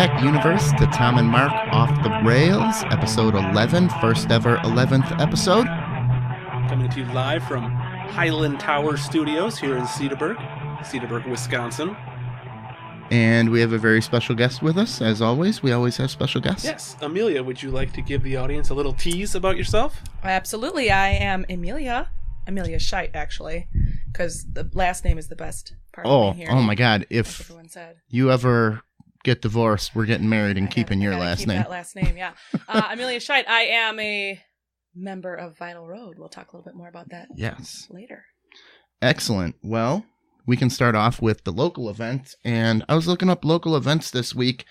back, universe, to Tom and Mark Off the Rails, episode 11, first ever 11th episode. Coming to you live from Highland Tower Studios here in Cedarburg, Wisconsin. And we have a very special guest with us, as always. We always have special guests. Yes. Amelia, would you like to give the audience a little tease about yourself? Absolutely. I am Amelia Scheit, actually, because the last name is the best part of me here. Oh my God. If everyone said. You ever get divorced, we're getting married and keeping your last name. That last name, yeah. Amelia Scheit. I am a member of Vinyl Road. We'll talk a little bit more about that later. Excellent. Well, we can start off with the local event. And I was looking up local events this week,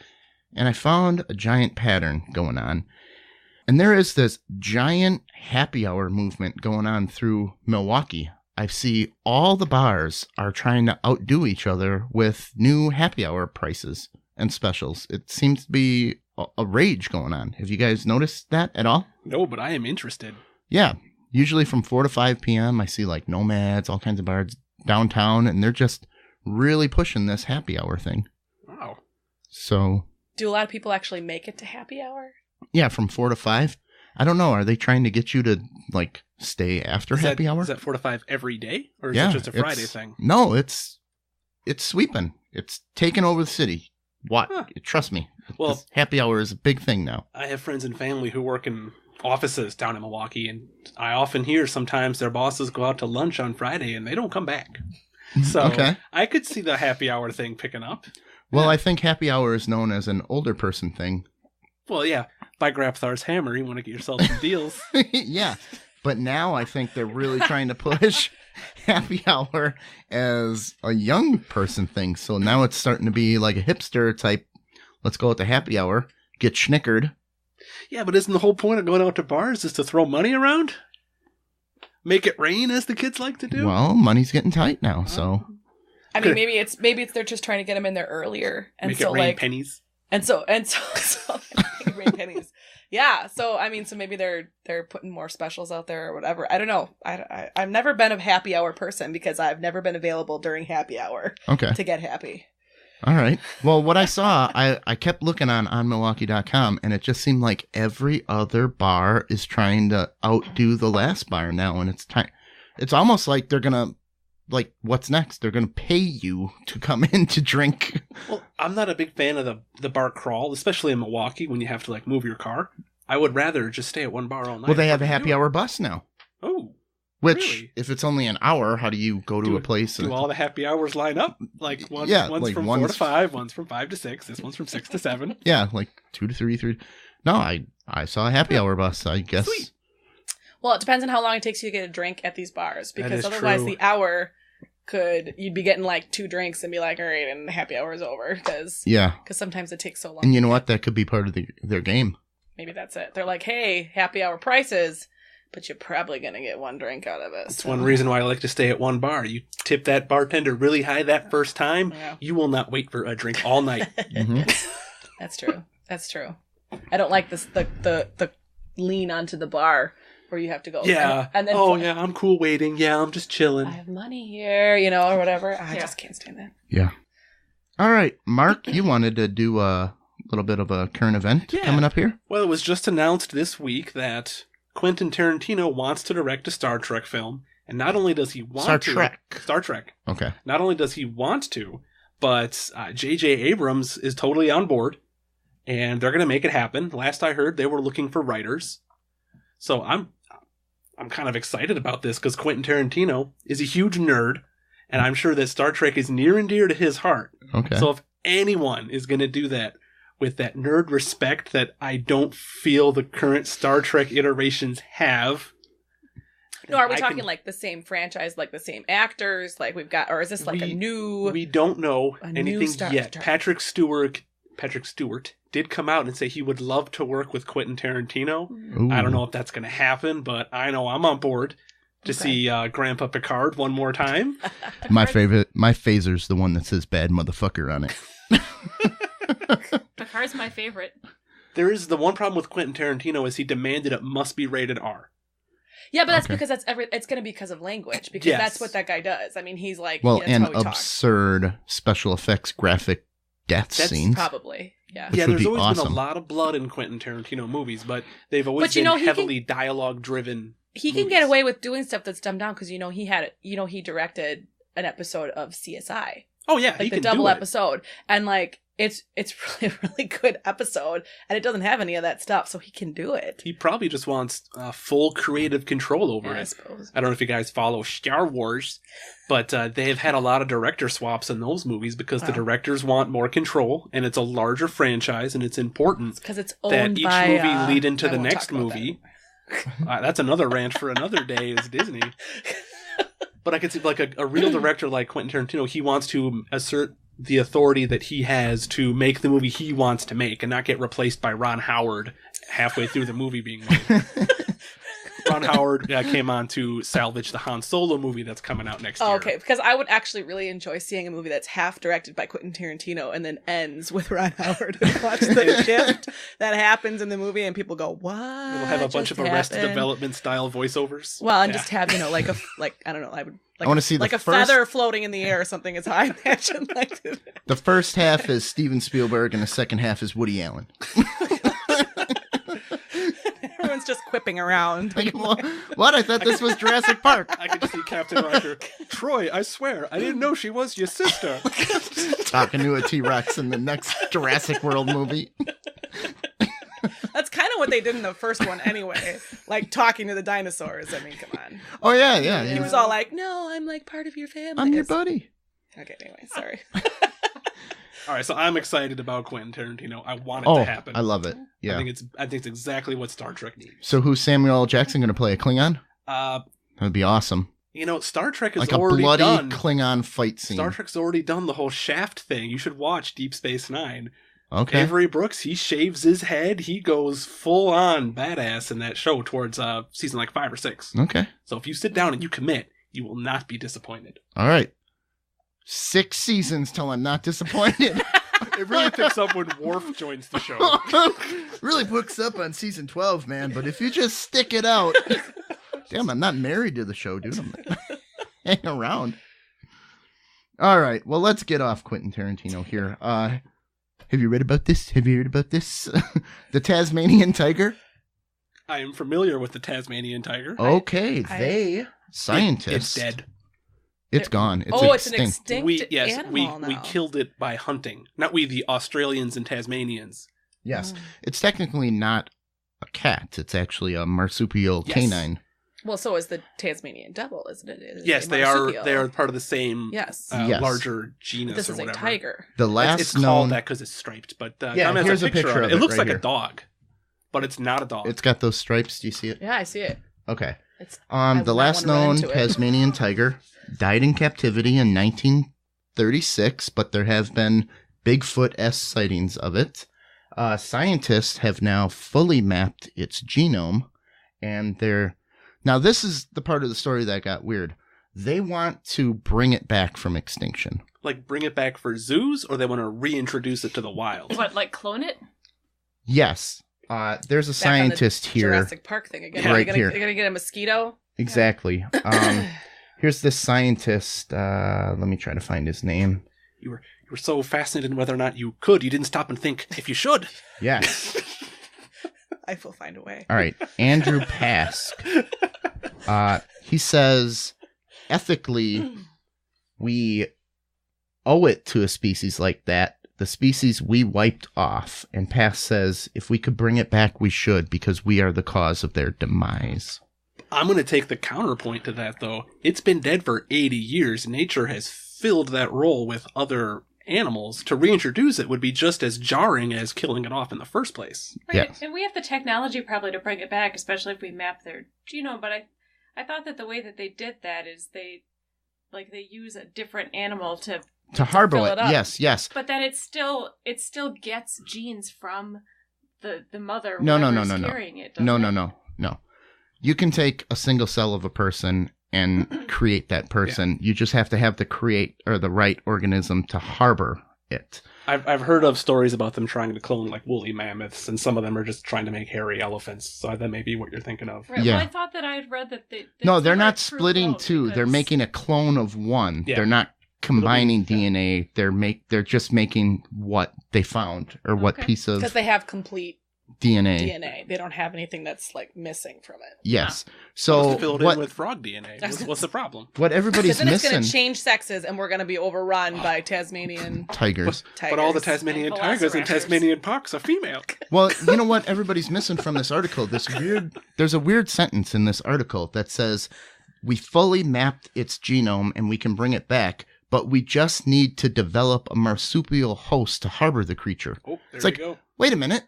and I found a giant pattern going on. And there is this giant happy hour movement going on through Milwaukee. I see all the bars are trying to outdo each other with new happy hour prices and specials. It seems to be a rage going on. Have you guys noticed that at all? No, but I am interested. Yeah. Usually from 4 to 5 p.m., I see like Nomads, all kinds of bars downtown, and they're just really pushing this happy hour thing. Wow. So, do a lot of people actually make it to happy hour? Yeah, from 4 to 5. I don't know. Are they trying to get you to like stay after happy hour? Is that 4 to 5 every day, or is it just a Friday thing? No, it's sweeping. It's taking over the city. What? Huh. Trust me. Well, happy hour is a big thing now. I have friends and family who work in offices down in Milwaukee, and I often hear sometimes their bosses go out to lunch on Friday and they don't come back. So okay. I could see the happy hour thing picking up. Well, I think happy hour is known as an older person thing. Well, yeah. By Grapthar's hammer, you want to get yourself some deals. Yeah. But now I think they're really trying to push happy hour as a young person thing. So now it's starting to be like a hipster type, let's go out to happy hour, get schnickered. Yeah, but isn't the whole point of going out to bars is to throw money around? Make it rain, as the kids like to do? Well, money's getting tight now, so. I mean, maybe it's they're just trying to get them in there earlier. And make so, it rain like, pennies. And so rain pennies. Yeah, so I mean, so maybe they're putting more specials out there or whatever. I don't know. I've never been a happy hour person because I've never been available during happy hour to get happy. All right. Well, what I saw, I kept looking on onmilwaukee.com, and it just seemed like every other bar is trying to outdo the last bar now, and it's time. It's almost like they're going to, like, what's next? They're going to pay you to come in to drink. Well, I'm not a big fan of the bar crawl, especially in Milwaukee when you have to, like, move your car. I would rather just stay at one bar all night. Well, they have a happy hour bus now. Oh. Which, really? If it's only an hour, how do you go to a place? Do all the happy hours line up? Like, one's like from 4 to 5, one's from 5 to 6, this one's from 6 to 7. Yeah, like 2 to 3. No, I saw a happy hour bus, I guess. Sweet. Well, it depends on how long it takes you to get a drink at these bars. Because otherwise true. The hour you'd be getting like 2 drinks and be like, all right, and the happy hour is over. Because sometimes it takes so long. And you know what? That could be part of their game. Maybe that's it. They're like, hey, happy hour prices. But you're probably going to get 1 drink out of it. That's one reason why I like to stay at one bar. You tip that bartender really high that first time, you will not wait for a drink all night. Mm-hmm. That's true. I don't like this the lean onto the bar where you have to go. Yeah. And then I'm cool waiting. Yeah, I'm just chilling. I have money here, or whatever. I just can't stand that. Yeah. All right. Mark, you wanted to do a little bit of a current event coming up here? Well, it was just announced this week that Quentin Tarantino wants to direct a Star Trek film, and not only does he want Star Trek. Okay. Not only does he want to, but J.J. Abrams is totally on board, and they're going to make it happen. Last I heard, they were looking for writers. So I'm kind of excited about this because Quentin Tarantino is a huge nerd, and I'm sure that Star Trek is near and dear to his heart. Okay. So if anyone is going to do that with that nerd respect that I don't feel the current Star Trek iterations have. No, are we talking like the same franchise, like the same actors, like we've got, or is this like a new? We don't know anything yet. Trek. Patrick Stewart did come out and say he would love to work with Quentin Tarantino. Ooh. I don't know if that's going to happen, but I know I'm on board to see Grandpa Picard one more time. My phaser's the one that says "bad motherfucker" on it. Picard's my favorite. There is the one problem with Quentin Tarantino is he demanded it must be rated R. Yeah, but that's because it's going to be because of language, because that's what that guy does. I mean, he's like, and absurd special effects graphic death scenes. Probably. Yeah. Which Yeah, would there's be always been awesome. a lot of blood in Quentin Tarantino movies, but they've always But you been know, he can- heavily dialogue-driven. He can get away with doing stuff that's dumbed down because he directed an episode of CSI, Oh yeah, like he the can double do it. episode, and like it's really a really good episode, and it doesn't have any of that stuff, so he can do it. He probably just wants full creative control over Yeah, I it. suppose. I don't know if you guys follow Star Wars, but they have had a lot of director swaps in those movies because the Wow. directors want more control, and it's a larger franchise, and it's important Because it's that owned each by, movie lead into I the won't next talk about movie. That's another rant for another day, is Disney. But I could see like a real director like Quentin Tarantino, he wants to assert the authority that he has to make the movie he wants to make and not get replaced by Ron Howard halfway through the movie being made. Ron Howard came on to salvage the Han Solo movie that's coming out next year. Oh, okay, because I would actually really enjoy seeing a movie that's half directed by Quentin Tarantino and then ends with Ron Howard and watch the shift that happens in the movie and people go, "What?" It'll have a bunch of just Arrested happened?" Development style voiceovers. Well, and Yeah. just have like I don't know, I would like I want to see like the a first. feather floating in the air or something is how I imagine like The first half is Steven Spielberg, and the second half is Woody Allen. everyone's just quipping around. Like, what? I thought this was Jurassic Park. I could just see Captain Riker. Troy, I swear, I didn't know she was your sister. Talking to a T-Rex in the next Jurassic World movie. That's kind of what they did in the first one anyway, like talking to the dinosaurs. I mean, come on. Oh yeah, yeah. He was all like, "No, I'm like part of your family." I'm your buddy. Okay, anyway, sorry. All right, so I'm excited about Quentin Tarantino. I want it Oh, to happen. I love it. I Yeah. think it's exactly what Star Trek needs. So who's Samuel L. Jackson going to play? A Klingon? That'd be awesome. You know, Star Trek is Like a already bloody done. Klingon fight scene. Star Trek's already done the whole Shaft thing. You should watch Deep Space Nine. Okay. Avery Brooks, he shaves his head. He goes full on badass in that show towards season like 5 or 6. Okay. So if you sit down and you commit, you will not be disappointed. All right. 6 seasons till I'm not disappointed. It really picks up when Worf joins the show. Really books up on season 12, man. But if you just stick it out. Damn, I'm not married to the show, dude. I'm hanging around. All right. Well, let's get off Quentin Tarantino here. Have you read about this? The Tasmanian Tiger? I am familiar with the Tasmanian Tiger. Okay. Scientists. It's dead. It's gone. It's it's an extinct. extinct animal now. we killed it by hunting. Not we, the Australians and Tasmanians. Yes. It's technically not a cat. It's actually a marsupial Yes. canine. Well, so is the Tasmanian devil, isn't it? It is Yes, a they are. marsupial. They are part of the same Yes. Yes. larger genus. But this or is a whatever. tiger. The It's last called known. that because it's striped. But Yeah, I mean, here's a picture of it. It looks right like here. a dog, but it's not a dog. It's got those stripes. Do you see it? Yeah, I see it. Okay. It's I would The not last wanna run known into it. Tasmanian tiger died in captivity in 1936, but there have been Bigfoot-esque sightings of it. Scientists have now fully mapped its genome, and now this is the part of the story that got weird. They want to bring it back from extinction. Like bring it back for zoos, or they want to reintroduce it to the wild. What, like clone it? Yes. There's a Back on the scientist here. Jurassic Park thing again. Right You're here. gonna get a mosquito. Exactly. Here's this scientist. Let me try to find his name. You were so fascinated in whether or not you could. You didn't stop and think if you should. Yes. I will find a way. All right. Andrew Pask. He says, ethically, we owe it to a species like that. The species we wiped off. And Pask says, if we could bring it back, we should, because we are the cause of their demise. I'm going to take the counterpoint to that, though. It's been dead for 80 years. Nature has filled that role with other animals. To reintroduce it would be just as jarring as killing it off in the first place. Right, Yes. and we have the technology probably to bring it back, especially if we map their genome. But I thought that the way that they did that is they use a different animal to harbor fill it. it up. Yes. but then it still gets genes from the mother. No, whoever's no. carrying it, doesn't No. it? You can take a single cell of a person and create that person. You just have to have the right organism to harbor it. I've heard of stories about them trying to clone like woolly mammoths, and some of them are just trying to make hairy elephants. So that may be what you're thinking of. Right. Yeah. Well, I thought that I had read that they No, they're were not a true splitting clone two. They're because- making a clone of one. Yeah. They're not combining yeah. DNA. They're just making what they found or what Okay. piece of Because they have complete DNA. DNA. They don't have anything that's like missing from it. Yes. So So fill it in what with frog DNA. What's the problem? what everybody's Because then it's going missing? to change sexes, and we're going to be overrun by Tasmanian Tigers. tigers. But all the Tasmanian And tigers and velociraptors. Tasmanian pucks are female. Well, you know what everybody's missing from this article? There's a weird sentence in this article that says we fully mapped its genome and we can bring it back, but we just need to develop a marsupial host to harbor the creature. Oh, there It's you like- go. Wait a minute.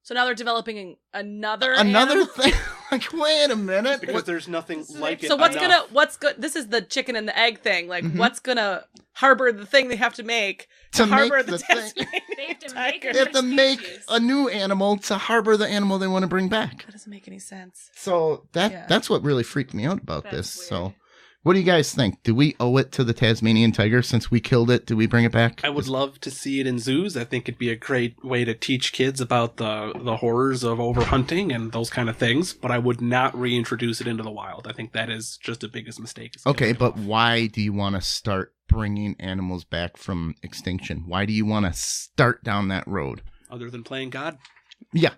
So now they're developing another Another animal? thing. Like, wait a minute. Because there's nothing like it. So what's enough. good? This is the chicken and the egg thing. Like, Mhm. what's gonna harbor the thing they have to make To make harbor the the thing. Tasmanian They have to make tiger? They have to make species. a new animal to harbor the animal they want to bring back. That doesn't make any sense. So Yeah. that's what really freaked me out about That's this. weird. So what do you guys think? Do we owe it to the Tasmanian tiger since we killed it? Do we bring it back? I would love to see it in zoos. I think it'd be a great way to teach kids about the horrors of overhunting and those kind of things, but I would not reintroduce it into the wild. I think that is just the biggest mistake. It's Okay, killing but them off. why do you want to start bringing animals back from extinction? Why do you want to start down that road? Other than playing God? Yeah.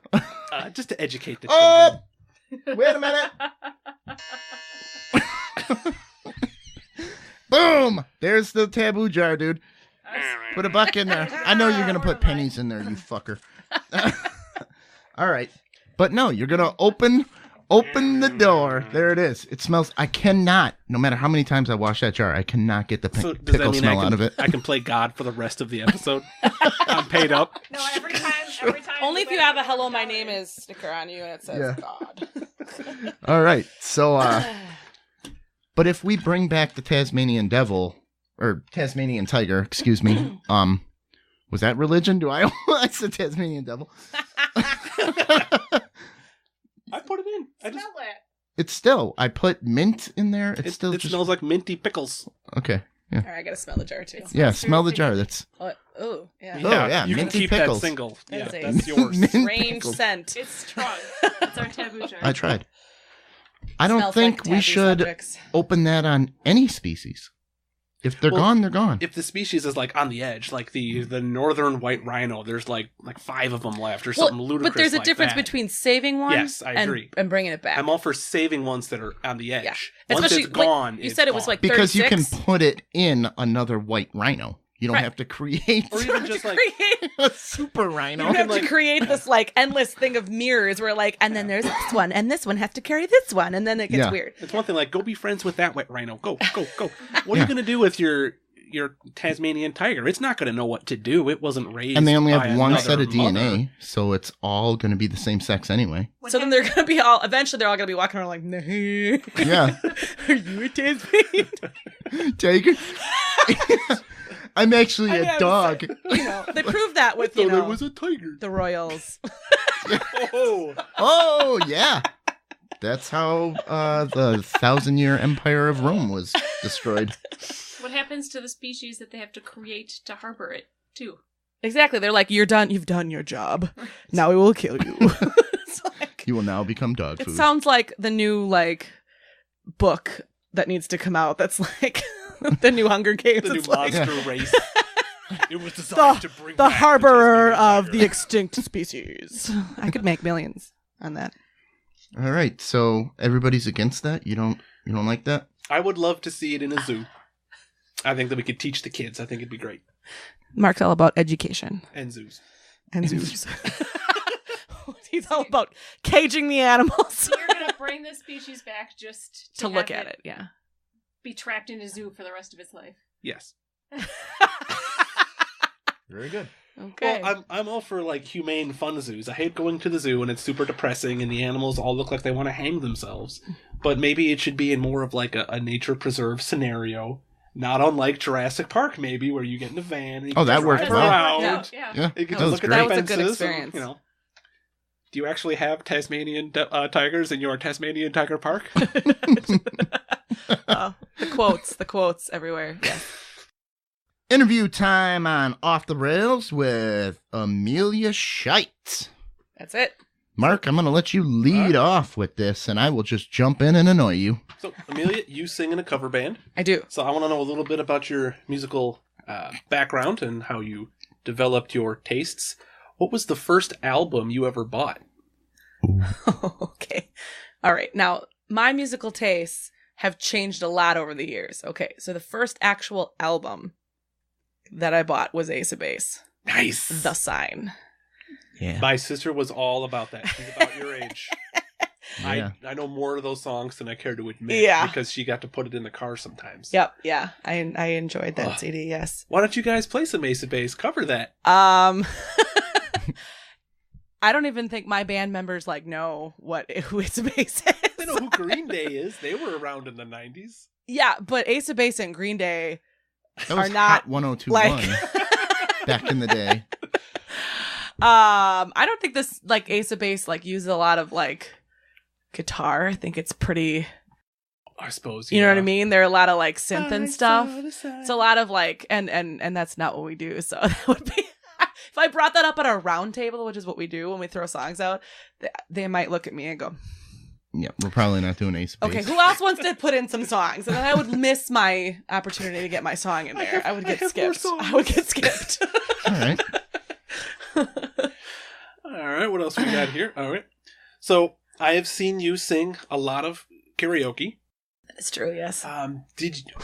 Just to educate the Oh! children. Wait a minute. Boom! There's the taboo jar, dude. Put a buck in there. I know you're going to put pennies in there, you fucker. All right. But no, you're going to open the door. There it is. It smells. I cannot, no matter how many times I wash that jar, I cannot get the So does that pickle mean smell I can, out of it. I can play God for the rest of the episode? I'm paid up. No, every time. Only if you have a "Hello, my name is" sticker on you and it says Yeah. God. All right. So, but if we bring back the Tasmanian devil or Tasmanian tiger, excuse me, was that religion? Do I? I said Tasmanian devil. I put it in. I just, Smell it. It's still. I put mint in there. It's it still it just smells like minty pickles. okay. All right, I gotta smell the jar too. Yeah, smell the jar. That's Oh, yeah. Oh, yeah, You can minty keep pickles. that single. That Yeah, is a- that's yours. Mint Strange pickles. scent. It's strong. It's our taboo jar. I tried. I don't Smells think like we taboo should subjects. open that on any species. If they're Well, gone, they're gone. If the species is like on the edge, like the northern white rhino, there's like 5 of them left or something ludicrous. But there's a like difference that. between saving one Yes, I agree. and bringing it back. I'm all for saving ones that are on the edge. Yeah. Once Especially, it's gone, like, you it's said it was gone. like Because you can 36. put it in another white rhino. You don't Right. have to create Or even just like a super You rhino. don't have like- to create this like endless thing of mirrors where like, and then there's this one, and this one has to carry this one, and then it gets Yeah. weird. it's one thing like go be friends with that wet rhino. Go. What are Yeah. you gonna do with your Tasmanian tiger? It's not gonna know what to do. It wasn't raised. And they only by have one another set of mother. DNA, so it's all going to be the same sex anyway. So then they're gonna be all. Eventually, they're all gonna be walking around like, "Nah, Yeah. are you a Tasmanian?" Tiger. I'm actually I mean, a dog. You know, they proved that with So you there know was a tiger. the royals. Oh, Oh, yeah. That's how the 1,000-year empire of Rome was destroyed. What happens to the species that they have to create to harbor it, too? Exactly. They're like, "You're done. You've done your job. Now we will kill you." It's like, You will now become dog it food. sounds like the new like book that needs to come out. That's like the new Hunger Games. the new It's like, monster race. It was designed to bring the back harborer Tasmanian of tiger. the extinct species. I could make millions on that. All right, so everybody's against that? You don't like that? I would love to see it in a zoo. I think that we could teach the kids. I think it'd be great. Mark's all about education And zoos. and zoos. He's all about caging the animals So you're going to bring the species back just to have look at it. Yeah. Be trapped in a zoo for the rest of its life. Yes. Very good. Okay. Well, I'm all for like humane fun zoos. I hate going to the zoo and it's super depressing and the animals all look like they want to hang themselves. But maybe it should be in more of like a nature preserve scenario. Not unlike Jurassic Park, maybe, where you get in a van and you Oh, that can worked drive well. around. Yeah. Yeah, You get that to was look at great. the That was a good fences and, experience. you know. Do you actually have Tasmanian tigers in your Tasmanian Tiger Park? Oh, the quotes everywhere. Yes. Interview time on Off the Rails with Amelia Scheit. That's it. Mark, I'm going to let you lead off with this, and I will just jump in and annoy you. So, Amelia, you sing in a cover band. I do. So I want to know a little bit about your musical background and how you developed your tastes. What was the first album you ever bought? Okay. All right. Now, my musical tastes have changed a lot over the years. Okay. So the first actual album that I bought was Ace of Base. Nice. The Sign. Yeah. My sister was all about that. She's about your age. Yeah. I know more of those songs than I care to admit. Yeah. Because she got to put it in the car sometimes. Yep. Yeah. I enjoyed that CD. Yes. Why don't you guys play some Ace of Base? Cover that. I don't even think my band members know who Ace of Base is. They know who Green Day is. They were around in the 90s. Yeah, but Ace of Base and Green Day That was are not Hot 1021 back in the day. I don't think this Ace of Base uses a lot of guitar. I think it's pretty. I suppose you know what I mean. There are a lot of synth and stuff. It's a lot of and that's not what we do. So that would be if I brought that up at a round table, which is what we do when we throw songs out. They might look at me and go, Yeah, we're probably not doing Ace of Base. okay, who else wants to put in some songs? And then I would miss my opportunity to get my song in there. I would get skipped. I would get skipped. All right. All right, what else we got here? All right. So, I have seen you sing a lot of karaoke. It's true, yes.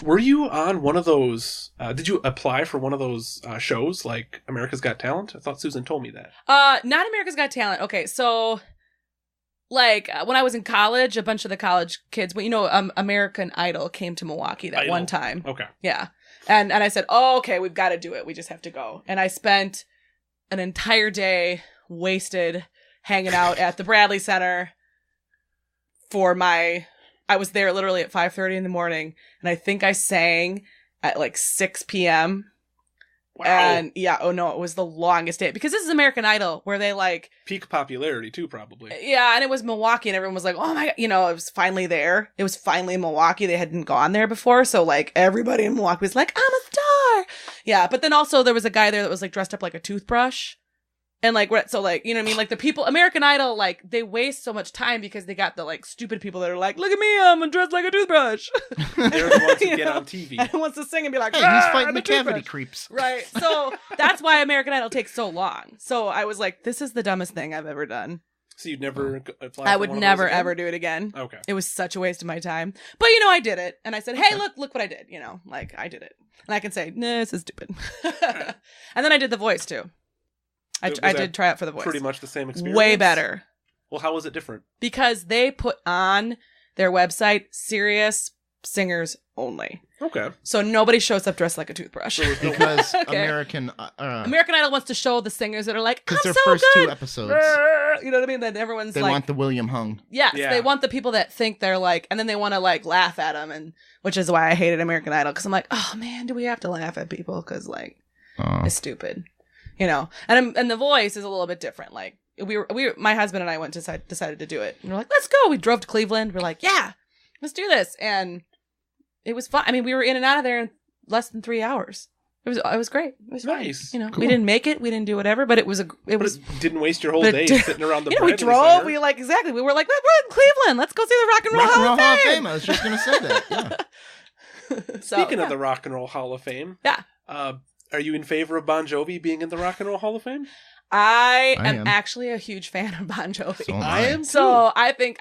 Were you on one of those, did you apply for one of those shows like America's Got Talent? I thought Susan told me that. Not America's Got Talent. Okay, so when I was in college, a bunch of the college kids, American Idol came to Milwaukee that one time. Okay. Yeah. And I said, oh, okay, we've got to do it. We just have to go. And I spent an entire day wasted hanging out at the Bradley Center I was there literally at 5:30 in the morning, and I think I sang at 6 p.m. Wow. And it was the longest day because this is American Idol where they peak popularity too, probably. Yeah, and it was Milwaukee, and everyone was like, "Oh my god!" It was finally there. It was finally in Milwaukee. They hadn't gone there before, so everybody in Milwaukee was like, "I'm a star." Yeah, but then also there was a guy there that was dressed up like a toothbrush, and you know what I mean? The people American Idol they waste so much time because they got the stupid people that are like, "Look at me, I'm dressed like a toothbrush." They're the ones who get on TV. And wants to sing and be like, "Hey, he's fighting the cavity creeps." Right. So that's why American Idol takes so long. So I was like, this is the dumbest thing I've ever done. So you'd never apply I for would one of never those again? ever do it again. Okay. It was such a waste of my time. But I did it. And I said, hey, look what I did. I did it. And I can say, nah, this is stupid. And then I did The Voice too. I did try out for The Voice. Pretty much the same experience? Way better. Well, how was it different? Because they put on their website serious singers only. Okay. So nobody shows up dressed like a toothbrush. Because Okay. American Idol wants to show the singers that are like, I'm because their so first good. 2 episodes, You know what I mean? Then everyone's they want the William Hung. yes, Yeah. they want the people that think they're and then they want to laugh at them, and which is why I hated American Idol, because I'm like, oh man, do we have to laugh at people? Because it's stupid, And The Voice is a little bit different. My husband and I decided to do it, and we're like, let's go. We drove to Cleveland. We're like, yeah, let's do this, and it was fun. I mean, we were in and out of there in less than 3 hours. It was great. It was nice. Fun. Cool. We didn't make it. We didn't do whatever, but it didn't waste your whole day sitting around the we Bradley drove. Center. We exactly. We were like, we're in Cleveland. Let's go see the Rock and Roll Hall of Fame. I was just gonna say that. Yeah. Speaking of the Rock and Roll Hall of Fame, yeah, are you in favor of Bon Jovi being in the Rock and Roll Hall of Fame? I am am actually a huge fan of Bon Jovi. So am I am too. So I think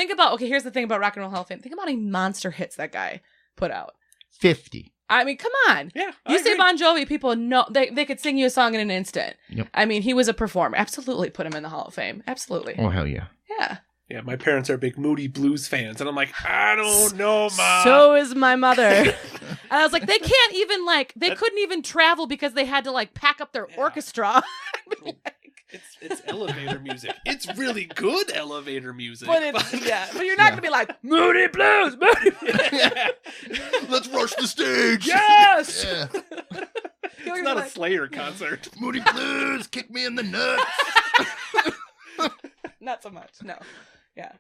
about, here's the thing about Rock and Roll Hall of Fame. Think about how many monster hits that guy put out. 50. I mean, come on. Yeah. You say Bon Jovi, people know they could sing you a song in an instant. Yep. I mean, he was a performer. Absolutely put him in the Hall of Fame. Absolutely. Oh hell yeah. Yeah. Yeah, my parents are big Moody Blues fans, and I'm like, I don't know, Mom. So is my mother. And I was like, they can't even they couldn't even travel because they had to pack up their orchestra. It's elevator music. It's really good elevator music. But you're not gonna be like Moody Blues, Moody Blues. Yeah. Let's rush the stage. Yes. Yeah. It's not a Slayer concert. Moody Blues, kick me in the nuts. Not so much. No. Yeah.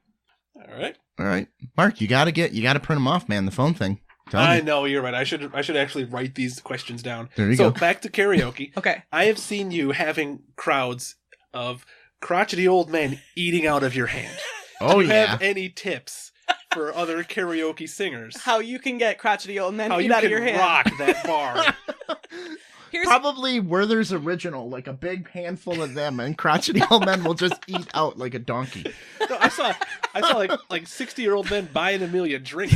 All right. All right, Mark, you gotta print them off, man. The phone thing. I know, you're right. I should actually write these questions down. There you go. So back to karaoke. Okay. I have seen you having crowds of crotchety old men eating out of your hand. Oh, Do you yeah. have any tips for other karaoke singers? How you can get crotchety old men How eat you out can of your hand. rock that bar. Here's Probably Werther's Original, like a big handful of them, and crotchety old men will just eat out like a donkey. No, I saw like 60-year-old men buy an Amelia drink.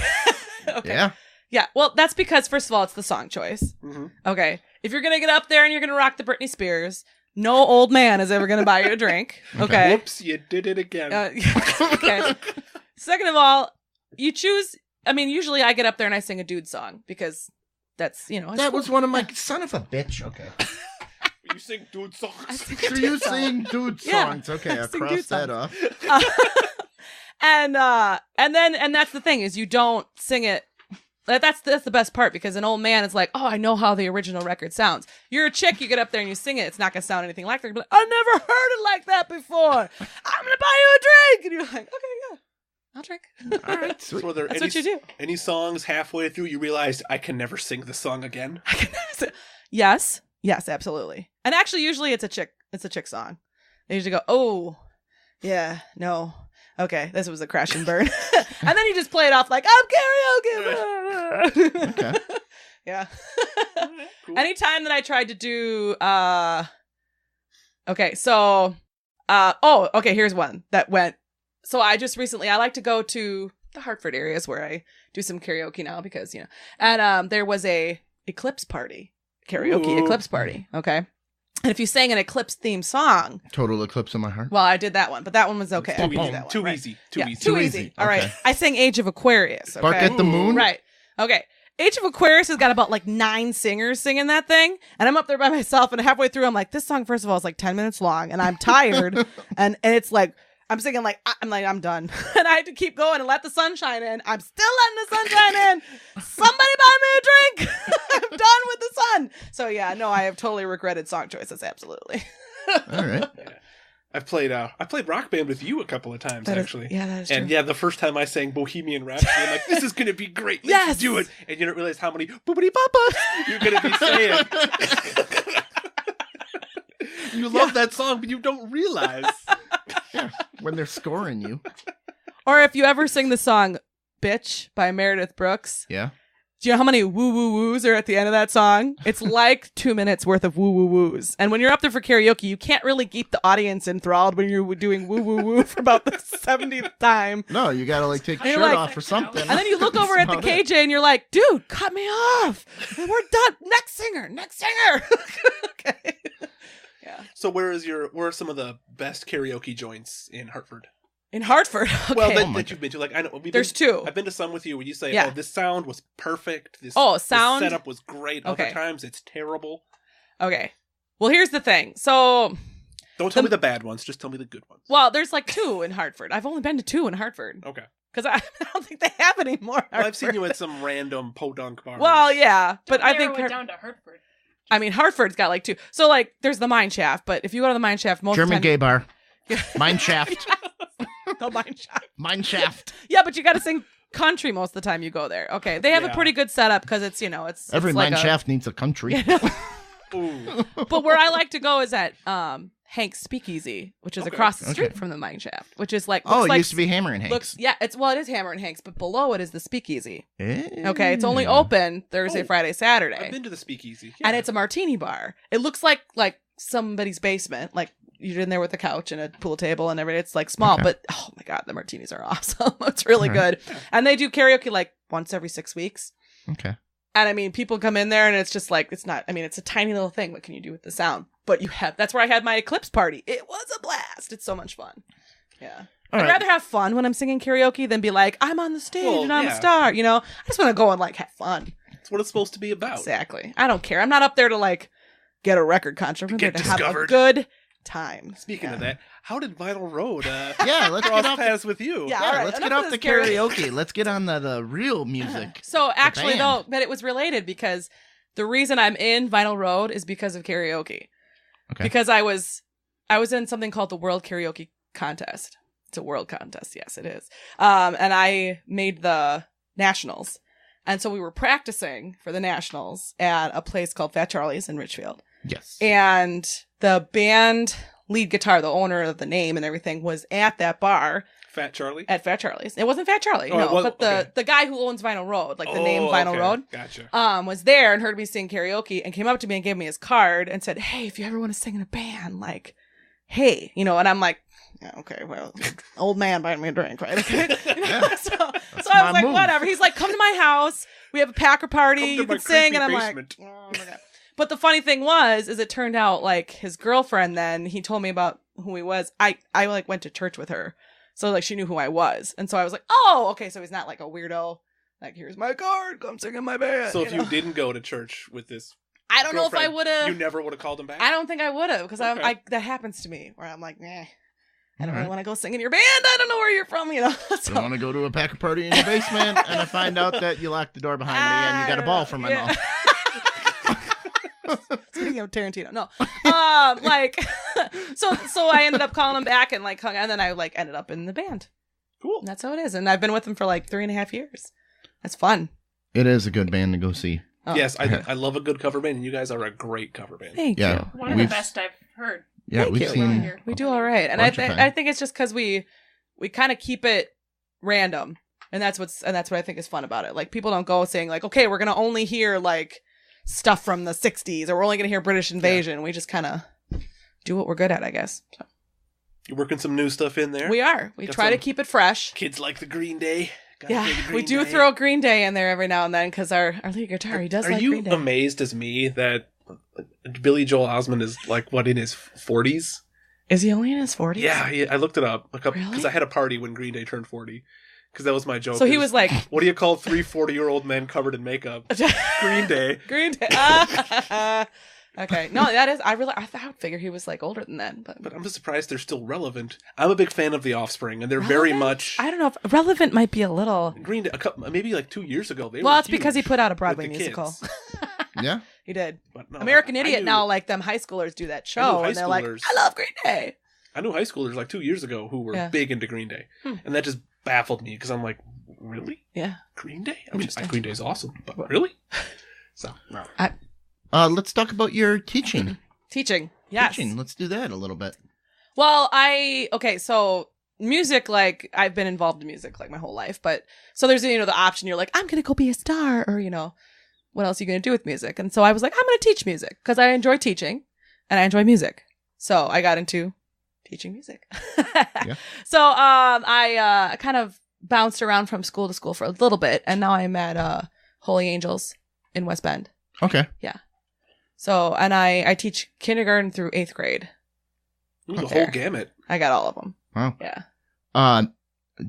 okay. Yeah. Yeah, well, that's because, first of all, it's the song choice. Mm-hmm. Okay. If you're going to get up there and you're going to rock the Britney Spears, no old man is ever going to buy you a drink. Okay. Whoops, you did it again. Okay. Second of all, you choose, I mean, usually I get up there and I sing a dude song because that's, you know. it's That cool. was one of my... Son of a bitch. Okay. You sing dude I songs. sing a So dude you song. sing dude Yeah. songs. Okay, I'll Sing cross dude that songs. off. And that's the thing is you don't sing it. That's the best part because an old man is like, oh, I know how the original record sounds. You're a chick, you get up there and you sing it. It's not gonna sound anything like that. You're like, I never heard it like that before. I'm gonna buy you a drink, and you're like, okay, yeah, I'll drink. All right, sweet. So are there That's any, what you do. any songs halfway through you realized I can never sing the song again? I can never say. Yes, absolutely. And actually, usually it's a chick song. They usually go, oh, yeah, no. Okay, this was a crash and burn. And then you just play it off like, I'm karaoke. Okay. Yeah. Cool. Anytime that I tried to do, okay, so, okay, here's one that went, so I like to go to the Hartford areas where I do some karaoke now because, you know, and there was a eclipse party, karaoke Ooh. eclipse party, okay? And if you sang an eclipse theme song, Total Eclipse of My Heart. well, I did that one, but that one was okay. I Too can do easy. that one, Too right? easy. Too Yeah, easy. Too Too easy. easy. All right. Okay. I sang Age of Aquarius. Okay? Bark at the Moon. Right. Okay. Age of Aquarius has got about like 9 singers singing that thing. And I'm up there by myself. And halfway through, I'm like, this song, first of all, is like 10 minutes long. And I'm tired. and it's like, I'm singing like, I'm done. And I had to keep going and let the sun shine in. I'm still letting the sun shine in. Somebody buy me a drink. I'm done with the sun. So yeah, no, I have totally regretted song choices. Absolutely. All right. Yeah. I played Rock Band with you a couple of times, That is- actually. yeah, that is true. And yeah, the first time I sang Bohemian Rhapsody, I'm like, this is going to be great. Let's Yes! do it. And you don't realize how many boopity papas you're going to be saying. You love that song, but you don't realize. Yeah. When they're scoring you. Or if you ever sing the song Bitch by Meredith Brooks, Yeah. do you know how many woo woo woos are at the end of that song? It's like 2 minutes worth of woo woo woos. And when you're up there for karaoke, you can't really keep the audience enthralled when you're doing woo woo woo for about the 70th time. No, you gotta like take your And shirt you're like- off or something. And then you look over at the That's about it. KJ and you're like, dude, cut me off. And we're done. Next singer. Okay. Yeah. So where are some of the best karaoke joints in Hartford? In Hartford. Okay. Well, Oh my that you've been to. Like, I know There's 2. I've been to some with you where you say, Yeah. "Oh, this sound was perfect. This Sound? this setup was great." Okay. Other times it's terrible. Okay. Well, here's the thing. So, Don't tell me the bad ones. Just tell me the good ones. well, there's like 2 in Hartford. I've only been to 2 in Hartford. Okay. Because I don't think they have any more. Well, I've seen you Hartford. at some random podunk bar. Well, yeah, but Don't I narrow think it down to Hartford. I mean Hartford's got like 2. So like there's the Mine Shaft, but if you go to the Mine Shaft, most German of the gay time, bar. Mine shaft. the Mine Shaft. Mine shaft. Yeah, but you got to sing country most of the time you go there. Okay, they have a Yeah. pretty good setup because it's it's Every it's like mine shaft needs a country. Ooh. But where I like to go is at Hank's Speakeasy, which is Okay. across the street Okay. from the Mine Shaft, which is like Oh, looks it like, used to be Hammer and Hanks. looks it is Hammer and Hanks, but below it is the Speakeasy. Eh. Okay, it's only open Thursday, Oh, Friday, I've Saturday. been to the Speakeasy. And Yeah. it's a martini bar. It looks like somebody's basement. Like you're in there with a couch and a pool table and everything. It's like small, Okay. but oh my god, the martinis are awesome. It's really Alright. good. And they do karaoke like once every 6 weeks. Okay. And I mean, people come in there and it's just like it's a tiny little thing. What can you do with the sound? But that's where I had my eclipse party. It was a blast. It's so much fun. Yeah. All I'd right. rather have fun when I'm singing karaoke than be like, I'm on the stage Well, and I'm yeah. a star. I just want to go and like have fun. That's what it's supposed to be about. Exactly. I don't care. I'm not up there to like get a record contract. I'm Get there to have a discovered. good time. Speaking Yeah. of that, how did Vinyl Road Yeah, let's cross get off. paths with you? Yeah. Yeah, all right, let's enough get of off the this karaoke. karaoke. Let's get on the real music. So actually, band. though, but it was related because the reason I'm in Vinyl Road is because of karaoke. Okay. Because I was in something called the World Karaoke Contest. It's a world contest, yes, it is. And I made the nationals, and so we were practicing for the nationals at a place called Fat Charlie's in Richfield. Yes. And the band lead guitar, the owner of the name and everything, was at that bar. Fat Charlie? At Fat Charlie's. It wasn't Fat Charlie, Oh, it no. wasn't? But the guy who owns Vinyl Road, like the name Vinyl okay. Road, Gotcha. was there and heard me sing karaoke and came up to me and gave me his card and said, hey, if you ever want to sing in a band, like, hey, and I'm like, yeah, okay, well, old man buying me a drink, right? Okay. So I was like, move. whatever. He's like, come to my house. We have a Packer party. Come to You my can sing. And I'm basement. like, oh my God. But the funny thing is it turned out like his girlfriend then, he told me about who he was. I like went to church with her. So like she knew who I was. And so I was like, oh, okay. So he's not like a weirdo. Like, here's my card. Come sing in my band. So if you didn't go to church with this I don't know if I girlfriend, would have. you never would have called him back? I don't think I would have because Okay. that happens to me where I'm like, nah, I don't All really right. want to go sing in your band. I don't know where you're from, So Don't want to go to a Packer party in your basement and I find out that you locked the door behind me and you got a ball from my mouth. Speaking of Tarantino, no. So I ended up calling him back and like hung, and then I like ended up in the band. Cool. And that's how it is. And I've been with him for like 3.5 years. That's fun. It is a good band to go see. Oh. Yes, I love a good cover band, and you guys are a great cover band. Thank Yeah. you. One of the We've- best I've heard. Yeah, Thank we've you. seen. Here. We do all right. And Bunch of I think it's just because we kind of keep it random. And that's what I think is fun about it. Like, people don't go saying like, okay, we're gonna only hear like stuff from the 60s, or we're only gonna hear British Invasion. We just kind of do what we're good at, I guess. So, You're working some new stuff in there. we are. We Got try to some- keep it fresh. Kids like the Green Day. Gotta Yeah, play the we Green do Day. throw Green Day in there every now and then because our lead guitar, he does Are like you Green Day. amazed as me that Billy Joel Osment is like what, in his 40s? Is he only in his 40s? Yeah, I looked it up because Really? I had a party when Green Day turned 40. Because that was my joke. So he is, was like, what do you call 3 40-year-old men covered in makeup? Green Day. Green Day. Okay. No, that is, I would figure he was like older than that. But I'm just surprised they're still relevant. I'm a big fan of The Offspring, and they're very Relevant? much I don't know if relevant might be a little. Green Day. Maybe like 2 years ago, they were Well, it's because he huge put out a with Broadway the musical. kids. Yeah. He did. But no, American I Idiot knew- now, like them high schoolers do that show, high and they're like, schoolers- I love Green Day. I knew high schoolers like 2 years ago who were Yeah. big into Green Day, Hmm. and that just baffled me because I'm like, really? Yeah. Green Day? I mean, Interesting. Green Day's awesome, but really? So no. Let's talk about your teaching. Teaching. Yes. Teaching. Let's do that a little bit. Well, so music, like, I've been involved in music like my whole life, but so there's, the option, you're like, I'm going to go be a star, or, what else are you going to do with music? And so I was like, I'm going to teach music because I enjoy teaching and I enjoy music. So I got into teaching music. Yeah. So I kind of bounced around from school to school for a little bit, and now I'm at Holy Angels in West Bend. Okay. So, and I teach kindergarten through 8th grade. Ooh, the Okay. whole gamut. I got all of them. Wow. Yeah.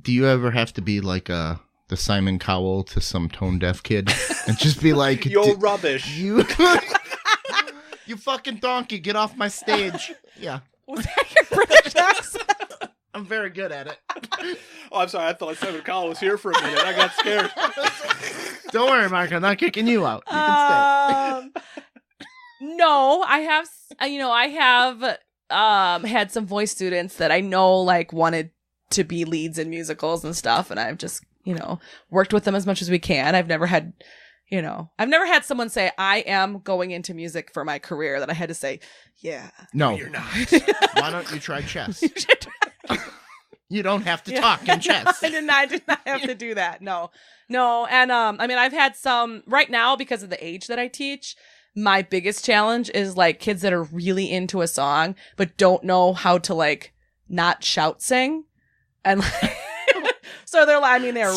Do you ever have to be like the Simon Cowell to some tone deaf kid and just be like, You're rubbish. you, you fucking donkey, get off my stage. Yeah. Was that your British accent? I'm very good at it. Oh, I'm sorry. I thought Simon Cowell was here for a minute. I got scared. Don't worry, Mark. I'm not kicking you out. You can No, I have had some voice students that I know like wanted to be leads in musicals and stuff, and I've just worked with them as much as we can. I've never had someone say I am going into music for my career that I had to say, yeah. stay. No. You're not. Why don't you try chess? You should- You don't have to Yeah. talk in chess. I did not have to do that. No. And I've had some right now because of the age that I teach. My biggest challenge is like kids that are really into a song but don't know how to like not shout sing, and like, so they're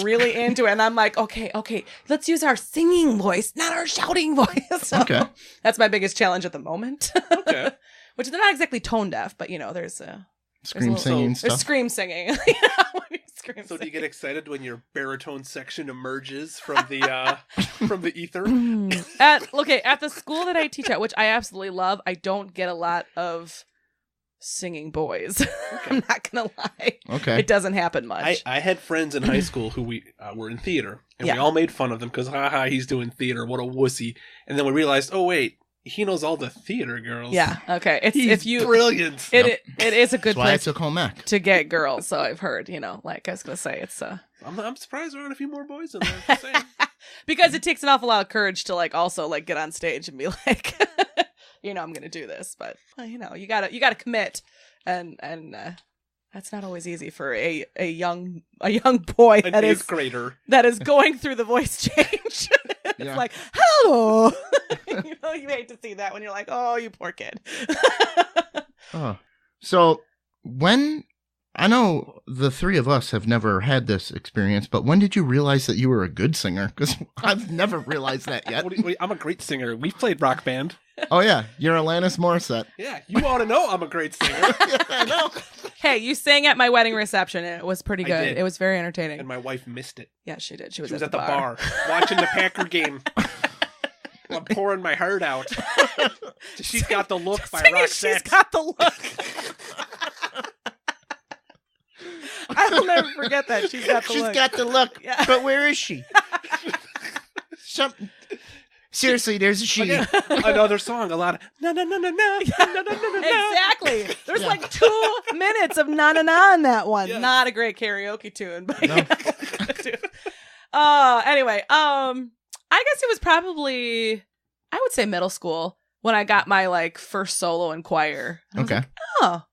really into it, and I'm like, okay, let's use our singing voice, not our shouting voice. So Okay. that's my biggest challenge at the moment. Okay. Which they're not exactly tone deaf, but there's Scream There's a singing little- there's stuff. scream singing. When you scream So do you sing. get excited when your baritone section emerges from the from the ether? At the school that I teach at, which I absolutely love, I don't get a lot of singing boys. I'm not gonna lie. Okay. It doesn't happen much. I had friends in high school who we were in theater, and we Yeah. all made fun of them because, haha, he's doing theater. What a wussy. And then we realized, oh, wait, he knows all the theater girls. Yeah. Okay. It's He's if you brilliant. it is a good That's why I place took home ec. to get girls. So I've heard. Like I was gonna say, it's I'm surprised there aren't a few more boys in there. Just saying. because it takes an awful lot of courage to like also like get on stage and be like I'm going to do this. But you gotta commit, and that's not always easy for a young boy An eighth grader that is going through the voice change. It's like, hello. You hate to see that when you're like, oh, you poor kid. So when, I know the three of us have never had this experience, but when did you realize that you were a good singer? Because I've never realized that yet. I'm a great singer. We've played Rock Band. Oh, yeah. You're Alanis Morissette. Yeah, you ought to know I'm a great singer. Yeah, I know. Hey, you sang at my wedding reception, and it was pretty good. did. It was very entertaining. And my wife missed it. Yeah, she did. She was at the bar watching the Packer game. I'm pouring my heart out. She's Got the Look by Roxette. She's Got the Look. I will never forget that. She's got the look. She's got the look. Yeah. But where is she? Seriously, there's a she. Another song, a lot of no. Exactly. There's like 2 minutes of na in that one. Yes. Not a great karaoke tune, but No. anyway, I guess it was probably, I would say middle school when I got my like first solo in choir. I was Okay. like, oh,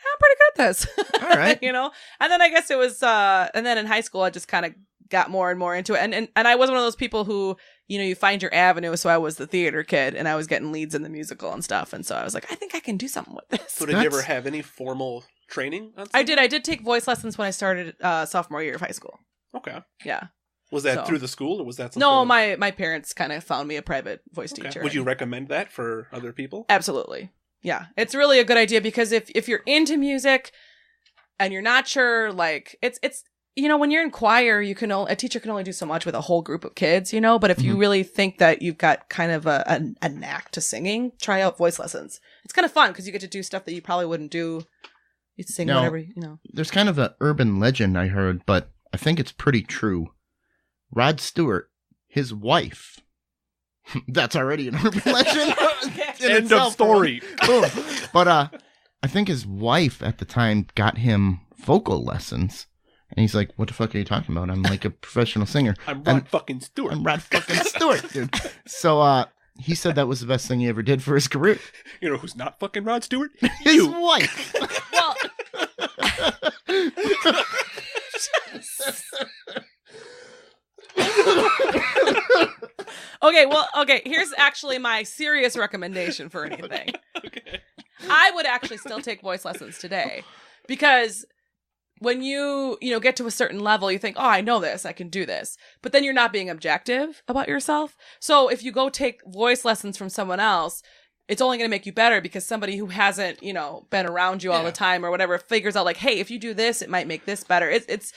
I'm pretty good at this. All right. And then I guess it was, and then in high school I just kind of got more and more into it. And I was one of those people who, you find your avenue. So I was the theater kid and I was getting leads in the musical and stuff. And so I was like, I think I can do something with this. So did you ever have any formal training on I did take voice lessons when I started sophomore year of high school. Okay. Yeah. Was that So- through the school, or was that something? No, my parents kind of found me a private voice Okay. teacher. Would you recommend that for other people? Absolutely. Yeah. It's really a good idea because if you're into music and you're not sure, like it's when you're in choir, a teacher can only do so much with a whole group of kids, but if you really think that you've got kind of a knack to singing, try out voice lessons. It's kind of fun because you get to do stuff that you probably wouldn't do. You'd sing No. whatever, There's kind of an urban legend I heard, but I think it's pretty true. Rod Stewart, his wife. That's already an urban legend. in End of itself. story. Boom. But I think his wife at the time got him vocal lessons. And he's like, what the fuck are you talking about? I'm like a professional singer. I'm Rod fucking Stewart. I'm Rod fucking Stewart, dude. So he said that was the best thing he ever did for his career. You know who's not fucking Rod Stewart? His You. wife. Well, okay. Here's actually my serious recommendation for anything. Okay. I would actually still take voice lessons today because when you get to a certain level, you think, oh, I know this, I can do this. But then you're not being objective about yourself. So if you go take voice lessons from someone else, it's only going to make you better because somebody who hasn't, been around you all the time or whatever figures out like, hey, if you do this, it might make this better. It's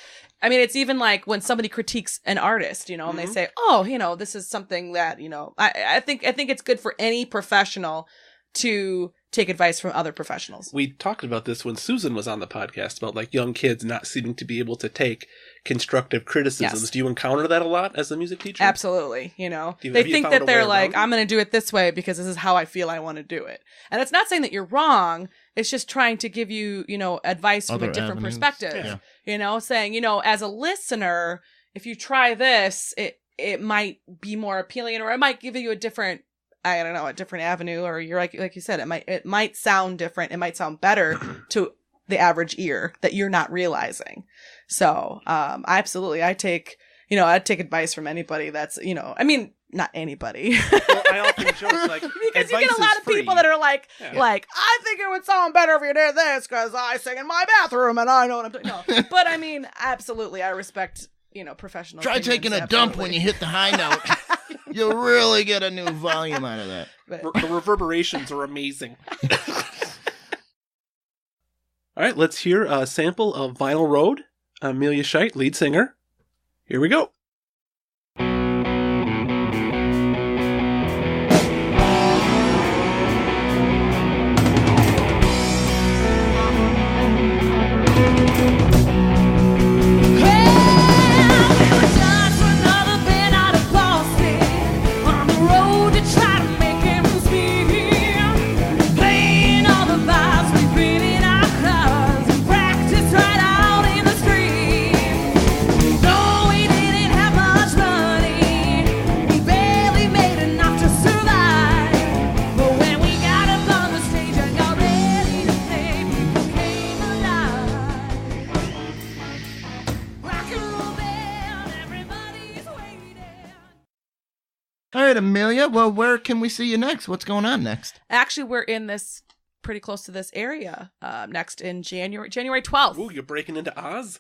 even like when somebody critiques an artist, and they say, oh, this is something that, I think it's good for any professional to take advice from other professionals. We talked about this when Susan was on the podcast about like young kids not seeming to be able to take constructive criticisms. Yes. Do you encounter that a lot as a music teacher? Absolutely. They have you think found that a they're way like, around it? I'm going to do it this way because this is how I feel I want to do it. And it's not saying that you're wrong. It's just trying to give you, advice from Other a different avenues. perspective. Yeah. Saying, as a listener, if you try this, it might be more appealing or it might give you a different avenue, or you're like you said, it might sound different. It might sound better to the average ear that you're not realizing. So, absolutely. I'd take advice from anybody that's, not anybody. Well, I often joke like Because you advice get a lot is of people free. that are like, Yeah. I think it would sound better if you did this because I sing in my bathroom and I know what I'm doing. No. But absolutely, I respect, professional. Try opinions, taking a dump when you hit the high note. You'll really get a new volume out of that. But- The reverberations are amazing. All right, let's hear a sample of Vinyl Road. Amelia Scheit, lead singer. Here we go. Practice right out in the street. No, we didn't All right, Amelia. Well, where can we see you next? What's going on next? Actually, we're in this pretty close to this area. Next in January 12th. Ooh, you're breaking into Oz?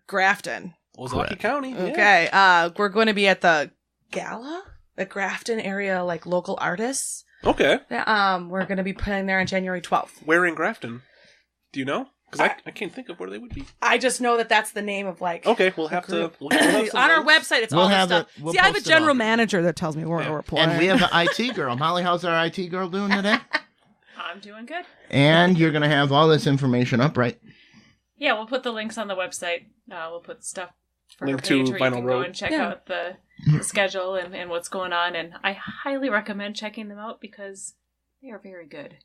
Grafton. Ozaukee County. Yeah. Okay. We're going to be at the gala, the Grafton area, like local artists. Okay. We're going to be playing there on January 12th. Where in Grafton? Do you know? Because I can't think of where they would be. I just know that that's the name of like. Okay, we'll have to. We'll have some on our links. website, it's We'll all this have stuff. it- we'll See, I have a post it general all. manager that tells me where we're playing. And we have an IT girl. Molly, how's our IT girl doing today? I'm doing good. And you're going to have all this information up, right? Yeah, we'll put the links on the website. We'll put stuff for Link her page to where Vinyl you can Road. go and check Yeah. out the schedule and what's going on. And I highly recommend checking them out because they are very good.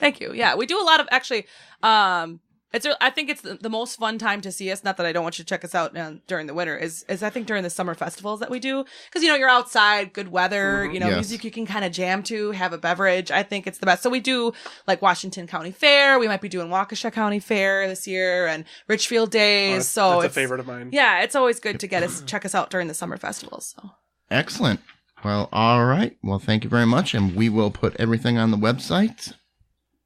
Thank you. Yeah, we do a lot of actually. I think it's the most fun time to see us. Not that I don't want you to check us out during the winter. Is I think during the summer festivals that we do, because you're outside, good weather, Mhm. Yes. music you can kind of jam to, have a beverage. I think it's the best. So we do like Washington County Fair. We might be doing Waukesha County Fair this year and Richfield Days. So that's a it's favorite of mine. Yeah, it's always good to check us out during the summer festivals. So. Excellent. Well, all right. Well, thank you very much. And we will put everything on the website.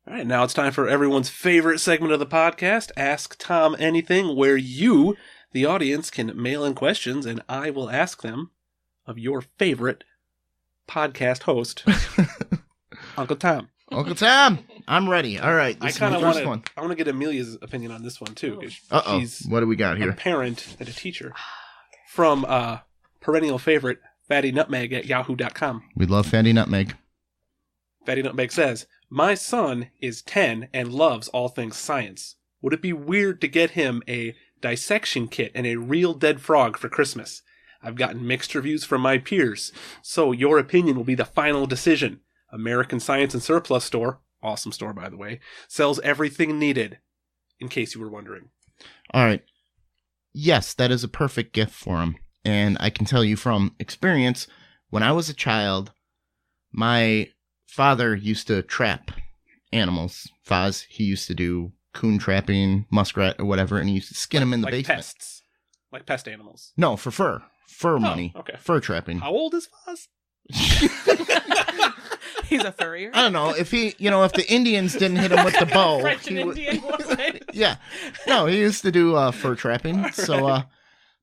All right, now it's time for everyone's favorite segment of the podcast, Ask Tom Anything, where you, the audience, can mail in questions, and I will ask them of your favorite podcast host, Uncle Tom. Uncle Tom, I'm ready. All right. I This is kind my of first one. I want to get Amelia's opinion on this one, too, because Uh-oh. she's What do we got a here? parent and a teacher. From perennial favorite, Fatty Nutmeg at yahoo.com. We love Fatty Nutmeg. Fatty Nutmeg says, my son is 10 and loves all things science. Would it be weird to get him a dissection kit and a real dead frog for Christmas? I've gotten mixed reviews from my peers, so your opinion will be the final decision. American Science and Surplus Store, awesome store by the way, sells everything needed, in case you were wondering. All right. Yes, that is a perfect gift for him. And I can tell you from experience, when I was a child, my father used to trap animals. Faz, he used to do coon trapping, muskrat, or whatever, and he used to skin them in the like basement. pests. Like pest animals. No, for fur. Fur money. Okay. Fur trapping. How old is Foz? He's a furrier. I don't know. If if the Indians didn't hit him with the bow. French and he would- Indian, wasn't it? Yeah. No, he used to do fur trapping. So,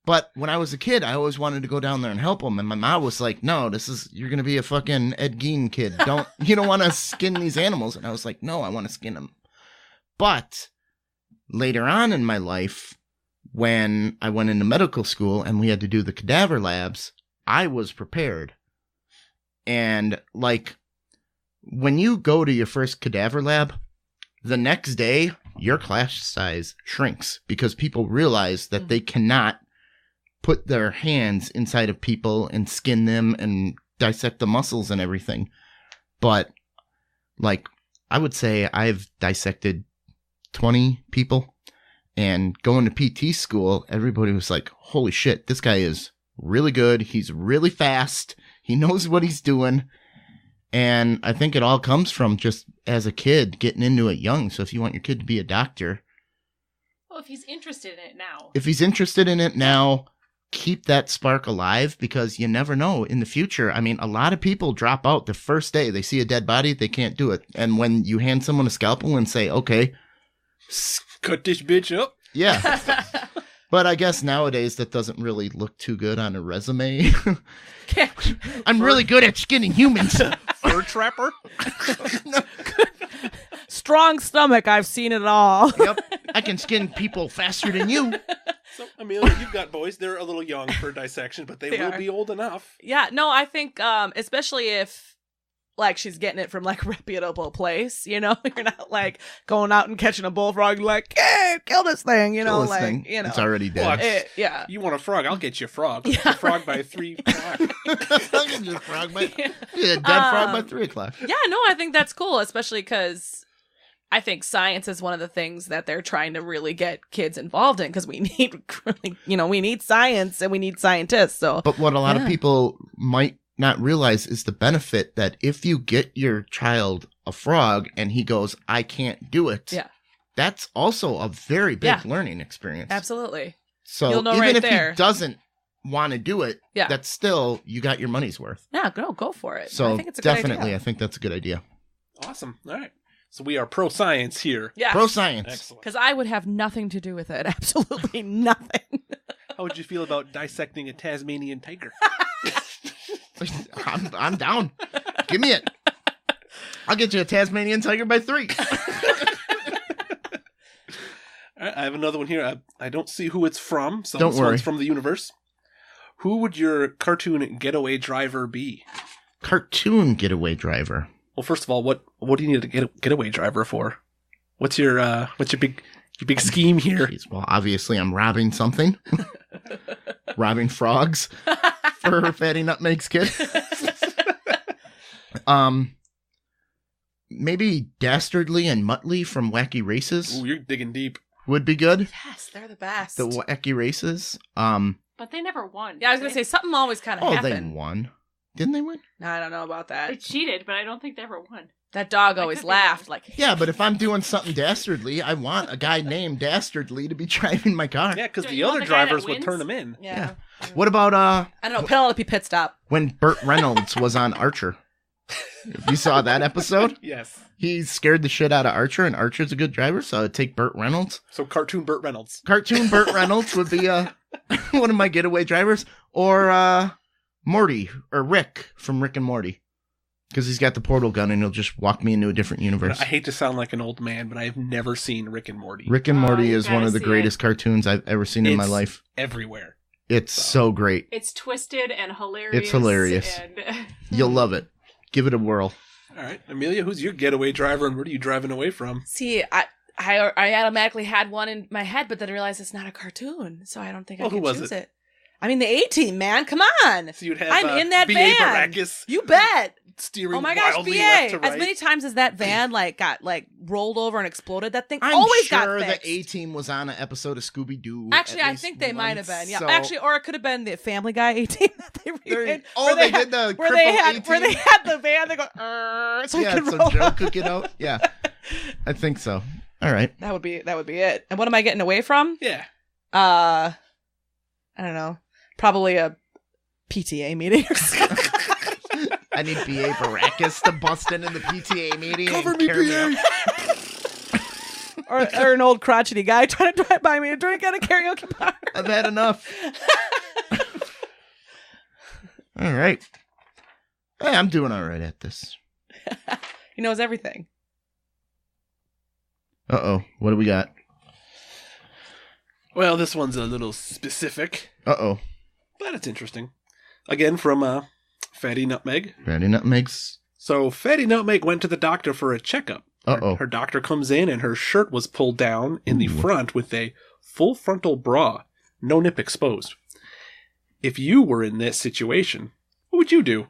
but when I was a kid, I always wanted to go down there and help him. And my mom was like, no, you're going to be a fucking Ed Gein kid. You don't want to skin these animals. And I was like, no, I want to skin them. But later on in my life, when I went into medical school and we had to do the cadaver labs, I was prepared. And like, when you go to your first cadaver lab, the next day, your class size shrinks because people realize that they cannot put their hands inside of people and skin them and dissect the muscles and everything. But like, I would say I've dissected 20 people, and going to PT school, everybody was like, holy shit, this guy is really good. He's really fast. He knows what he's doing. And I think it all comes from just as a kid getting into it young. So if you want your kid to be a doctor, Well, if he's interested in it now. if he's interested in it now, keep that spark alive, because you never know in the future. I mean, a lot of people drop out the first day. They see a dead body, they can't do it. And when you hand someone a scalpel and say, okay, Cut this bitch up. yeah. But I guess nowadays that doesn't really look too good on a resume. I'm really good at skinning humans. Fur trapper. Strong stomach. I've seen it all. Yep. I can skin people faster than you. So, Amelia, you've got boys. They're a little young for dissection, but they will are. be old enough. Yeah, no, I think especially if like she's getting it from like a reputable place, you're not like going out and catching a bullfrog and like, hey, kill this thing, Kill this like thing. you know. It's already dead. What? Yeah. You want a frog? I'll get you a frog. Yeah. A frog by 3 o'clock. I can just frog by, yeah, dead frog by 3 o'clock. Yeah, no, I think that's cool, especially because I think science is one of the things that they're trying to really get kids involved in, because we need really, we need science and we need scientists. So, But what a lot of Yeah. people might not realize is the benefit that if you get your child a frog and he goes, I can't do it. Yeah. That's also a very big Yeah. learning experience. absolutely. So You'll know even right if there. he doesn't want to do it, Yeah. that's still, you got your money's worth. Yeah, go for it. So I think it's a definitely, good idea. I think that's a good idea. Awesome. All right. So we are pro-science here. Yeah. Pro science. Excellent. Because I would have nothing to do with it. Absolutely nothing. How would you feel about dissecting a Tasmanian tiger? I'm down. Give me it. I'll get you a Tasmanian tiger by 3. All right, I have another one here. I don't see who it's from. So Don't this worry. one's from the universe. Who would your cartoon getaway driver be? Cartoon getaway driver. Well, first of all, what do you need a getaway driver for? What's your big scheme here? Jeez, well, obviously I'm robbing something. Robbing frogs for Fatty Nutmeg's kid. Maybe Dastardly and Muttley from Wacky Races Ooh, you're digging deep. would be good. Yes, they're the best. The Wacky Races. But they never won. Yeah, I was did going to they? say, something always kind of Oh, happened. they won. Didn't they win? No, I don't know about that. They cheated, but I don't think they ever won. That dog I always could be laughed. wrong. Like, Yeah, but if I'm doing something dastardly, I want a guy named Dastardly to be driving my car. Yeah, because Don't the you want other the guy that drivers would wins? turn them in. yeah. What about I don't know, Penelope Pit Stop. when Burt Reynolds was on Archer? If you saw that episode, Yes. he scared the shit out of Archer, and Archer's a good driver, so I'd take Burt Reynolds. So cartoon Burt Reynolds. Cartoon Burt Reynolds would be one of my getaway drivers, or Morty or Rick from Rick and Morty, because he's got the portal gun and he'll just walk me into a different universe. I hate to sound like an old man, but I have never seen Rick and Morty. Rick and Morty you is one gotta of the see greatest cartoons I've ever seen in my It's life. everywhere. It's so great. It's twisted and hilarious. It's hilarious. And You'll love it. Give it a whirl. All right, Amelia, who's your getaway driver, and where are you driving away from? See, I automatically had one in my head, but then realized it's not a cartoon, so I don't think I Well, can who was choose it? it. I mean, the A-Team, man. Come on. So you'd have I'm in that B.A. van. Baracus You bet. steering Oh my gosh, wildly BA. left to right. As many times as that van got rolled over and exploded, that thing I'm always sure got the fixed. A-Team was on an episode of Scooby-Doo. Actually, at I least think they might have once, been. Yeah, so- actually, or it could have been the Family Guy A-Team that they remade. Oh, they did the where they cripple had A-Team? the van. They go, so Yeah, it could so roll Joe up. could get out. Yeah, I think so. All right. That would be it. And what am I getting away from? Yeah. I don't know. Probably a PTA meeting or something. I need B.A. Baracus to bust into the PTA meeting Cover and me, carry B.A. me out. or an old crotchety guy trying to drive by me a drink at a karaoke bar. I've had enough. All right. Hey, I'm doing all right at this. He knows everything. Uh-oh. What do we got? Well, this one's a little specific, Uh-oh. but it's interesting. Again, from Fatty Nutmeg. Fatty Nutmegs. So Fatty Nutmeg went to the doctor for a checkup. Uh-oh. Her doctor comes in and her shirt was pulled down in the Ooh. front with a full frontal bra, no nip exposed. If you were in this situation, what would you do?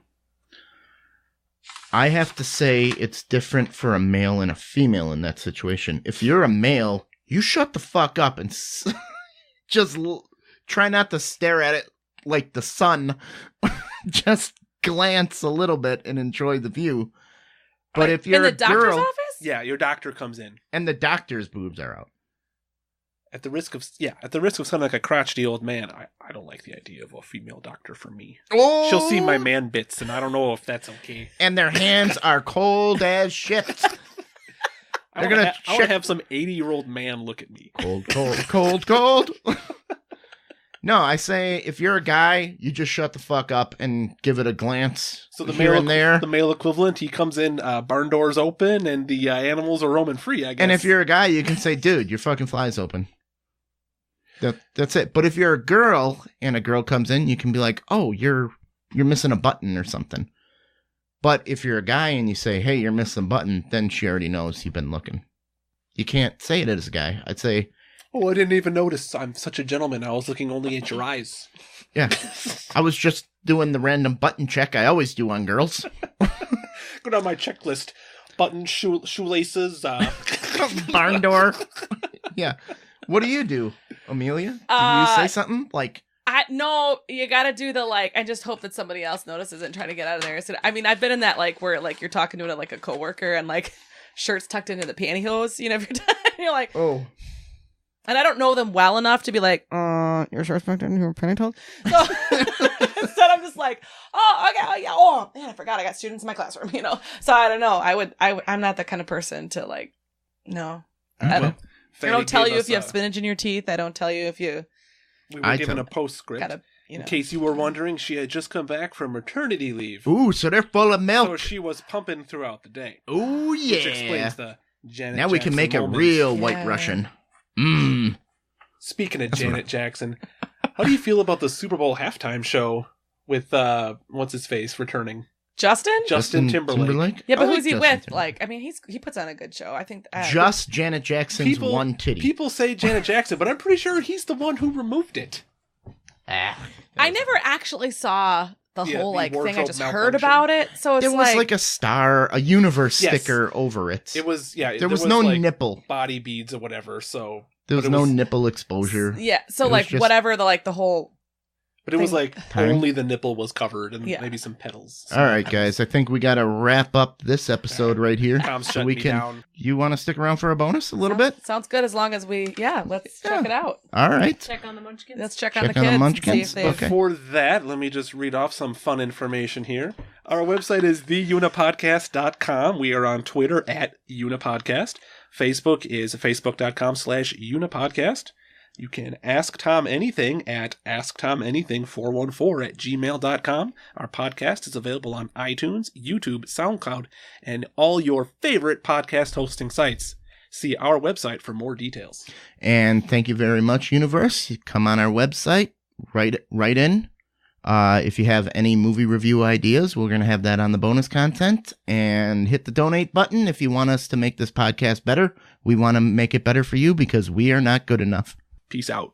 I have to say it's different for a male and a female in that situation. If you're a male, you shut the fuck up and just try not to stare at it like the sun. Just glance a little bit and enjoy the view. But if you're in the a doctor's girl office? Yeah, your doctor comes in. and the doctor's boobs are out. At the risk of sounding like a crotchety old man, I don't like the idea of a female doctor for me. Oh! She'll see my man bits, and I don't know if that's okay. And their hands are cold as shit. I They're want gonna to check- have some 80-year-old man look at me. Cold, cold, cold, cold. No, I say if you're a guy, you just shut the fuck up and give it a glance So the here male, and there. the male equivalent, he comes in, barn doors open, and the animals are roaming free, I guess. And if you're a guy, you can say, dude, your fucking fly's open. That's it. But if you're a girl and a girl comes in, you can be like, oh, you're missing a button or something. But if you're a guy and you say, hey, you're missing a button, then she already knows you've been looking. You can't say it as a guy. I'd say, oh, I didn't even notice. I'm such a gentleman. I was looking only at your eyes. yeah, I was just doing the random button check I always do on girls. Go down my checklist. Buttons, shoelaces, Barn door. Yeah. What do you do, Amelia? Do you say something like, No, you gotta do the I just hope that somebody else notices and try to get out of there. So, I mean, I've been in that where you're talking to it like a coworker and shirts tucked into the pantyhose, you know, every time you're like, oh, And I don't know them well enough to be like, you're suspecting your penny told. So instead I'm just like, oh, okay, yeah, oh man, I forgot I got students in my classroom, So I don't know. I'm not that kind of person to like, no. I don't tell you if you have spinach in your teeth. I don't tell you if you. We were given a postscript. Gotta, In case you were wondering, she had just come back from maternity leave. Ooh, so they're full of milk. So she was pumping throughout the day. Ooh, yeah. Which explains the Janet Now we can Jackson make moment. a real White Russian. Mmm. Speaking of Janet Jackson, how do you feel about the Super Bowl halftime show with, what's his face, returning? Justin Timberlake. Yeah, but I who's like he Justin with? Timberlake. Like, I mean, he puts on a good show. I think Just Janet Jackson's one titty. People say Janet Jackson, but I'm pretty sure he's the one who removed it. I never actually saw the whole the thing. I wardrobe just heard malfunction. about it. So it's There was like a star, a universe Yes. sticker over it. It was, There was no like nipple. body beads or whatever, so... There was but it no was- nipple exposure. yeah. So It was like just- whatever the whole. But it was like Time. only the nipple was covered and Yeah. maybe some petals. All right, guys. I think we got to wrap up this episode right here. Tom's So shutting we me can. down. You want to stick around for a bonus a little bit? Sounds good as long as let's check it out. All right. Check on the munchkins. Let's check on Check the on the kids. munchkins. And see if they've- Okay. Before that, let me just read off some fun information here. Our website is theunipodcast.com. We are on Twitter at Unipodcast. Facebook is facebook.com/Unipodcast. You can ask Tom anything at asktomanything414@gmail.com. Our podcast is available on iTunes, YouTube, SoundCloud, and all your favorite podcast hosting sites. See our website for more details. And thank you very much, Universe. Come on our website, write in. If you have any movie review ideas, we're going to have that on the bonus content. And hit the donate button if you want us to make this podcast better. We want to make it better for you because we are not good enough. Peace out.